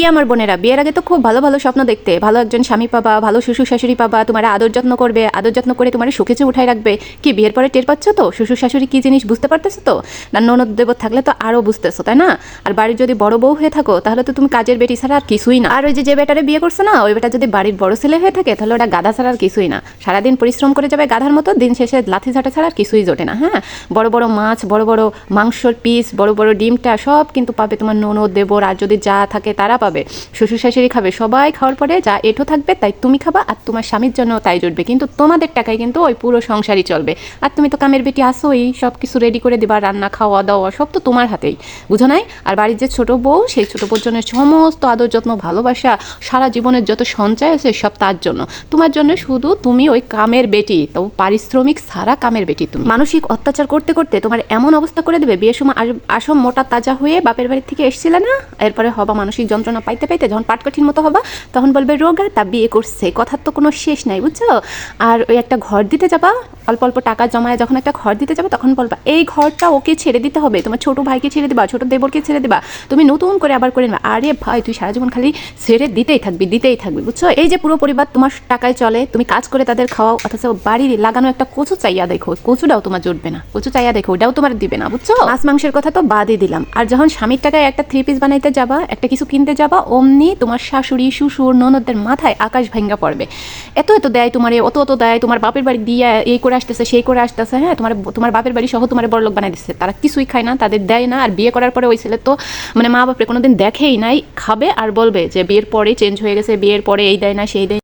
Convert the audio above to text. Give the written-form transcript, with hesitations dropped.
কি আমার বোনেরা, বিয়ের আগে তো খুব ভালো ভালো স্বপ্ন দেখতে, ভালো একজন স্বামী পাবা, ভালো শ্বশুর শাশুড়ি পাবা, তোমার আদর যত্ন করবে, আদর যত্ন করে তোমার সুখেছে উঠাই রাখবে। কি বিয়ের পরে টের পাচ্ছ তো শ্বশুর শাশুড়ি কি জিনিস বুঝতে পারতেছো তো? না ননদ দেবর থাকলে তো আরও বুঝতেছো, তাই না? আর বাড়ির যদি বড় বউ হয়ে থাকো তাহলে তো তুমি কাজের বেটি ছাড়া আর কিছুই না। আর ওই যে বেটারে বিয়ে করছো না, ওই বেটা যদি বাড়ির বড় ছেলে হয়ে থাকে তাহলে ওটা গাধা ছাড়া আর কিছুই না। সারাদিন পরিশ্রম করে যাবে গাধার মতো, দিন শেষে লাথি ঝাঁটা ছাড়া আর কিছুই জোটে না। হ্যাঁ, বড় বড় মাছ, বড় বড় মাংসর পিস, বড় বড় ডিমটা সব কিন্তু পাবে তোমার ননদ দেবর, আর যদি যা থাকে তারা পাবে। শ্বশুর শাশুড়ি খাবে, সবাই খাওয়ার পরে যা এঁঠো থাকবে তাই তুমি খাবা, আর তোমার স্বামীর জন্য তাই জুটবে, কিন্তু তোমাদের টাকায় কিন্তু ওই পুরো সংসারই চলবে। আর তুমি তো কামের বেটি আসোই, সব কিছু রেডি করে দিবা, রান্না খাওয়া দাওয়া সব তো তোমার হাতেই, বুঝো নাই? আর বাড়ির যে ছোট বউ, সেই ছোট বউর জন্য সমস্ত আদর যত্ন ভালোবাসা, সারা জীবনের যত সঞ্চয় আছে সব তার জন্য, তোমার জন্য শুধু তুমি ওই কামের বেটি, তো পারিশ্রমিক ছাড়া কামের বেটি তুমি। মানসিক অত্যাচার করতে করতে তোমার এমন অবস্থা করে দেবে, বিয়ের সময় আসম মোটা তাজা হয়ে বাপের বাড়ি থেকে এসছিলে না, এরপরে হবা মানসিক যন্ত্রণা পাইতে পাইতে যখন পাটকাঠির মতো হবা তখন বলবে রোগা তা বিয়ে করছে, কথার তো কোনো শেষ নাই, বুঝছো? আর ওই একটা ঘর দিতে যাবা, অল্প অল্প টাকা জমায় যখন একটা ঘর দিতে যাবে তখন বলবা এই ঘরটা ওকে ছেড়ে দিতে হবে, তোমার ছোট ভাইকে ছেড়ে দিবা, ছোট দেবরকে ছেড়ে দিবা, তুমি নতুন করে আবার করে নেবা। আরে ভাই, তুই সারা জীবন খালি ছেড়ে দিতেই থাকবি, বুঝছো? এই যে পুরো পরিবার তোমার টাকায় চলে, তুমি কাজ করে তাদের খাওয়াও, অথচ বাড়ির লাগানো একটা কচু চাইয়া দেখো, কচুটাও তোমার জুটবে না, কচু চাইয়া দেখো ওটাও তোমার দিবে না, বুঝছো? মাছ মাংসের কথা তো বাদই দিলাম। আর যখন স্বামীর টাকায় একটা 3 পিস বানাইতে যাবা, একটা কিছু কিনতে যাবা, অমনি তোমার শাশুড়ি শ্বশুর ননদদের মাথায় আকাশ ভাঙ্গা পড়বে। এত এত দেয় তোমার, অত দেয়, তোমার বাপের বাড়ি দিয়ে এই করে আসতেছে সেই করে আসতেছে। হ্যাঁ, তোমার বাপের বাড়ি সহ তোমার বড়লোক বানাই দিচ্ছে, তারা কিছুই খায় না, তাদের দেয় না। আর বিয়ে করার পরে ওই ছেলে তো মানে মা বাপরে কোনোদিন দেখেই নাই, খাবে আর বলবে যে বিয়ের পরে চেঞ্জ হয়ে গেছে, বিয়ের পরে এই দেয় না সেই দেয়।